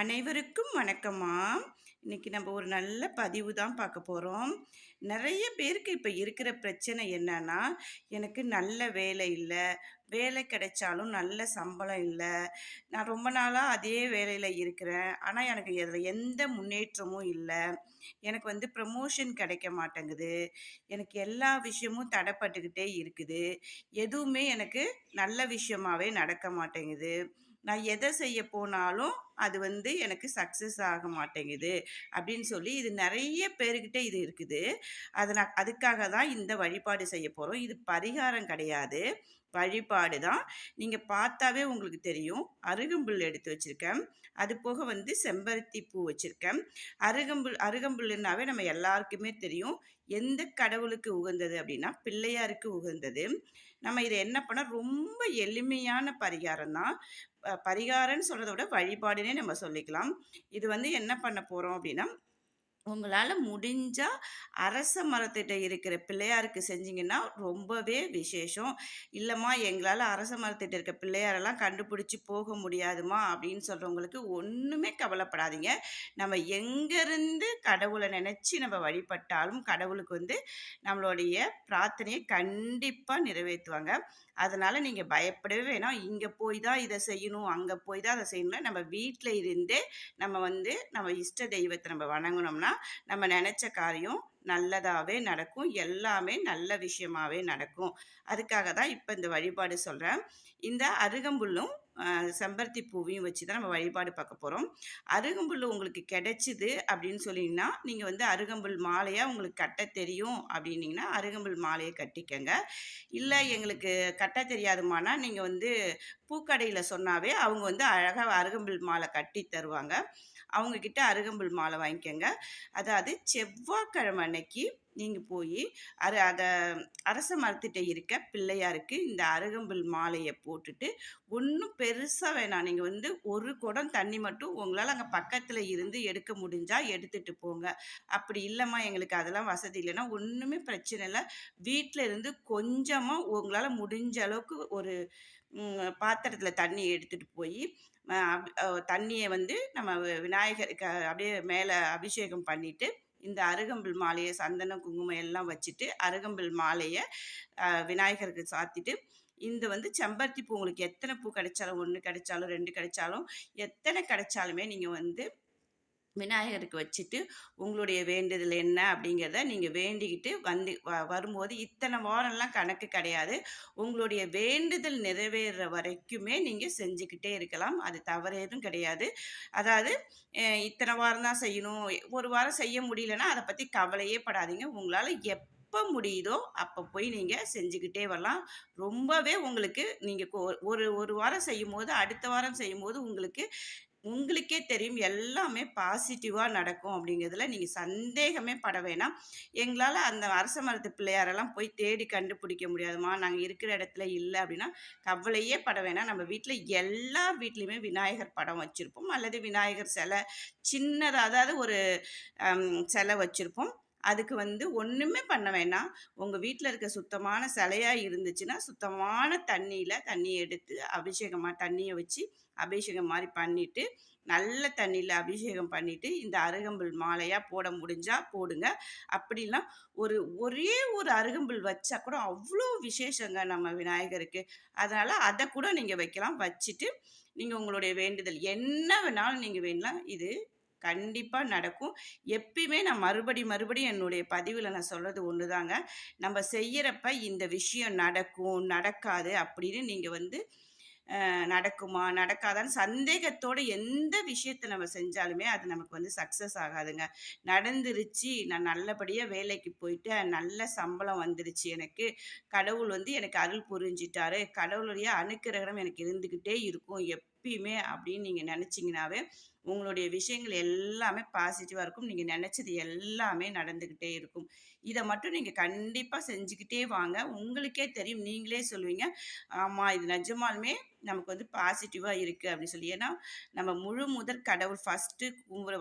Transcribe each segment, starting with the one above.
அனைவருக்கும் வணக்கம்மா. இன்னைக்கு நம்ம ஒரு நல்ல பதிவு தான் பார்க்க போகிறோம். நிறைய பேருக்கு இப்போ இருக்கிற பிரச்சனை என்னன்னா, எனக்கு நல்ல வேலை இல்லை, வேலை கிடைச்சாலும் நல்ல சம்பளம் இல்லை, நான் ரொம்ப நாளாக அதே வேலையில் இருக்கிறேன், ஆனால் எனக்கு அதில் எந்த முன்னேற்றமும் இல்லை, எனக்கு ப்ரமோஷன் கிடைக்க மாட்டேங்குது, எனக்கு எல்லா விஷயமும் தடைப்பட்டுக்கிட்டே இருக்குது, எதுவுமே எனக்கு நல்ல விஷயமாவே நடக்க மாட்டேங்குது, நான் எதை செய்ய போனாலும் அது எனக்கு சக்ஸஸ் ஆக மாட்டேங்குது அப்படின்னு சொல்லி இது நிறைய பேர்கிட்ட இது இருக்குது. அதுக்காக தான் இந்த வழிபாடு செய்ய போகிறோம். இது பரிகாரம் கிடையாது, வழிபாடு தான். நீங்கள் பார்த்தாவே உங்களுக்கு தெரியும். அருகம்புல் எடுத்து வச்சுருக்கேன், அது போக செம்பருத்தி பூ வச்சுருக்கேன். அருகம்புல்னாவே நம்ம எல்லாருக்குமே தெரியும் எந்த கடவுளுக்கு உகந்தது அப்படின்னா பிள்ளையாருக்கு உகந்தது. நம்ம இதை என்ன பண்ணால் ரொம்ப எளிமையான பரிகாரம் தான். பரிகாரம்னு சொல்கிறத விட வழிபாடுனே நம்ம சொல்லிக்கலாம். இது என்ன பண்ண போகிறோம் அப்படின்னா, உங்களால் முடிஞ்சால் அரச மரத்திட்ட இருக்கிற பிள்ளையாருக்கு செஞ்சிங்கன்னா ரொம்பவே விசேஷம். இல்லைம்மா எங்களால் அரச மரத்திட்ட இருக்க பிள்ளையாரெல்லாம் கண்டுபிடிச்சி போக முடியாதுமா அப்படின்னு சொல்கிறவங்களுக்கு ஒன்றுமே கவலைப்படாதீங்க. நம்ம எங்கேருந்து கடவுளை நினச்சி நம்ம வழிபட்டாலும் கடவுளுக்கு நம்மளுடைய பிரார்த்தனையை கண்டிப்பாக நிறைவேற்றுவாங்க. அதனால் நீங்கள் பயப்படவே வேணாம். இங்கே போய் தான் இதை செய்யணும், அங்கே போய் தான் அதை செய்யணும். நம்ம வீட்டில் இருந்தே நம்ம இஷ்ட தெய்வத்தை நம்ம வணங்கினோம்னா நம்ம நினச்ச காரியம் நல்லதாகவே நடக்கும், எல்லாமே நல்ல விஷயமாகவே நடக்கும். அதுக்காக தான் இப்போ இந்த வழிபாடு சொல்கிறேன். இந்த அருகம்புல்லும் செம்பருத்தி பூவையும் வச்சு தான் நம்ம வழிபாடு பார்க்க போகிறோம். அருகம்புல் உங்களுக்கு கிடைச்சிது அப்படின்னு சொல்லிங்கன்னா, நீங்கள் அருகம்புல் மாலையாக உங்களுக்கு கட்ட தெரியும் அப்படின்னீங்கன்னா அருகம்புல் மாலையை கட்டிக்கங்க. இல்லை எங்களுக்கு கட்ட தெரியாதுமானா நீங்கள் பூக்கடையில் சொன்னாவே அவங்க அழகாக அருகம்புல் மாலை கட்டி தருவாங்க. அவங்கக்கிட்ட அருகம்புல் மாலை வாங்கிக்கோங்க. அதாவது செவ்வாய்க்கிழமை அன்னைக்கு நீங்கள் போய் அதை அரச மரத்திட்ட இருக்க பிள்ளையாருக்கு இந்த அருகம்புல் மாலையை போட்டுட்டு, ஒன்றும் பெருசாக வேணாம், நீங்கள் ஒரு குடம் தண்ணி மட்டும் உங்களால் அங்கே பக்கத்தில் இருந்து எடுக்க முடிஞ்சால் எடுத்துகிட்டு போங்க. அப்படி இல்லைம்மா எங்களுக்கு அதெல்லாம் வசதி இல்லைன்னா ஒன்றுமே பிரச்சனை இல்லை. வீட்டில் இருந்து கொஞ்சமாக உங்களால் முடிஞ்ச அளவுக்கு ஒரு பாத்திரத்தில் தண்ணி எடுத்துகிட்டு போய் தண்ணியை நம்ம விநாயகருக்கு அப்படியே மேலே அபிஷேகம் பண்ணிவிட்டு, இந்த அருகம்புல் மாலையை சந்தனம் குங்குமம் எல்லாம் வச்சுட்டு அருகம்புல் மாலையை விநாயகருக்கு சாத்திட்டு, இந்த செம்பருத்தி பூ உங்களுக்கு எத்தனை பூ கிடைச்சாலும், 1 கிடைச்சாலும் 2 கிடைச்சாலும் எத்தனை கிடைச்சாலுமே நீங்கள் விநாயகருக்கு வச்சுட்டு உங்களுடைய வேண்டுதல் என்ன அப்படிங்கிறத நீங்கள் வேண்டிக்கிட்டு வரும்போது இத்தனை வாரம்லாம் கணக்கு கிடையாது. உங்களுடைய வேண்டுதல் நிறைவேற வரைக்குமே நீங்கள் செஞ்சுக்கிட்டே இருக்கலாம். அது தவறேதும் கிடையாது. அதாவது இத்தனை வாரம் தான் செய்யணும், ஒரு வாரம் செய்ய முடியலன்னா அதை பற்றி கவலையே படாதீங்க. உங்களால் எப்போ முடியுதோ அப்போ போய் நீங்கள் செஞ்சுக்கிட்டே வரலாம். ரொம்பவே உங்களுக்கு நீங்கள் ஒரு வாரம் செய்யும்போது அடுத்த வாரம் செய்யும்போது உங்களுக்கே தெரியும் எல்லாமே பாசிட்டிவாக நடக்கும் அப்படிங்கிறதுல நீங்கள் சந்தேகமே பட வேணாம். எங்களால் அந்த அரச மரத்து பிள்ளையாரெல்லாம் போய் தேடி கண்டுபிடிக்க முடியாதுமா, நாங்கள் இருக்கிற இடத்துல இல்லை அப்படின்னா கவலையே பட வேணாம். நம்ம வீட்டில் எல்லா வீட்லேயுமே விநாயகர் படம் வச்சுருப்போம், அல்லது விநாயகர் சிலை சின்னதாக, அதாவது ஒரு சிலை வச்சுருப்போம். அதுக்கு ஒன்றுமே பண்ண வேணாம். உங்கள் வீட்டில் இருக்க சுத்தமான சிலையாக இருந்துச்சுன்னா சுத்தமான தண்ணியை எடுத்து தண்ணியை வச்சு அபிஷேகம் மாதிரி பண்ணிவிட்டு, நல்ல தண்ணியில் அபிஷேகம் பண்ணிவிட்டு இந்த அருகம்புல் மாலையாக போட முடிஞ்சால் போடுங்க. அப்படின்னா ஒரே ஒரு அருகம்புல் வச்சா கூட அவ்வளோ விசேஷங்க நம்ம விநாயகருக்கு. அதனால் அதை கூட நீங்கள் வைக்கலாம். வச்சுட்டு நீங்கள் உங்களுடைய வேண்டுதல் என்ன வேணாலும் நீங்கள் வேண்டலாம். இது கண்டிப்பாக நடக்கும். எப்பயுமே நான் மறுபடியும் என்னுடைய பதிவில் நான் சொல்கிறது ஒன்று தாங்க, நம்ம செய்கிறப்ப இந்த விஷயம் நடக்கும் நடக்காது அப்படின்னு நீங்கள் நடக்குமா நடக்காதான்னு சந்தேகத்தோடு எந்த விஷயத்தை நம்ம செஞ்சாலுமே அது நமக்கு சக்ஸஸ் ஆகாதுங்க. நடந்துருச்சு, நான் நல்லபடியாக வேலைக்கு போயிட்டு நல்ல சம்பளம் வந்துருச்சு, எனக்கு கடவுள் எனக்கு அருள் புரிஞ்சிட்டாரு, கடவுளுடைய அனுக்கிரகம் எனக்கு இருந்துக்கிட்டே இருக்கும் எப்பயுமே அப்படின்னு நீங்கள் நினச்சிங்கனாவே உங்களுடைய விஷயங்கள் எல்லாமே பாசிட்டிவாக இருக்கும். நீங்கள் நினச்சது எல்லாமே நடந்துக்கிட்டே இருக்கும். இதை மட்டும் நீங்கள் கண்டிப்பாக செஞ்சுக்கிட்டே வாங்க. உங்களுக்கே தெரியும், நீங்களே சொல்லுவீங்க, ஆமாம் இது நிஜமாலுமே நமக்கு பாசிட்டிவாக இருக்குது அப்படின்னு சொல்லி. ஏன்னா நம்ம முழு முதற் கடவுள் ஃபஸ்ட்டு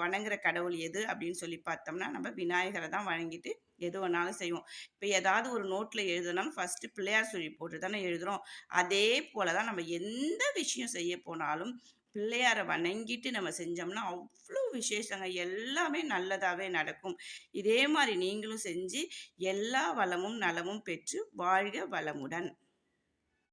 வணங்குற கடவுள் எது அப்படின்னு சொல்லி பார்த்தோம்னா நம்ம விநாயகரை தான் வணங்கிட்டு எது வேணாலும் செய்வோம். இப்போ ஏதாவது ஒரு நோட்டில் எழுதுனாலும் ஃபஸ்ட்டு பிள்ளையார் சொல்லி போட்டு தானே எழுதுகிறோம். அதே போல் தான் நம்ம எந்த விஷயம் செய்ய போனாலும் பிள்ளையார வணங்கிட்டு நம்ம செஞ்சோம்னா, அவ்ளோ விசேஷங்க. எல்லாமே நல்லதாவே நடக்கும். இதே மாரி நீங்களும் செஞ்சு எல்லா வளமும், நலமும் பெற்று வாழ்க வளமுடன்.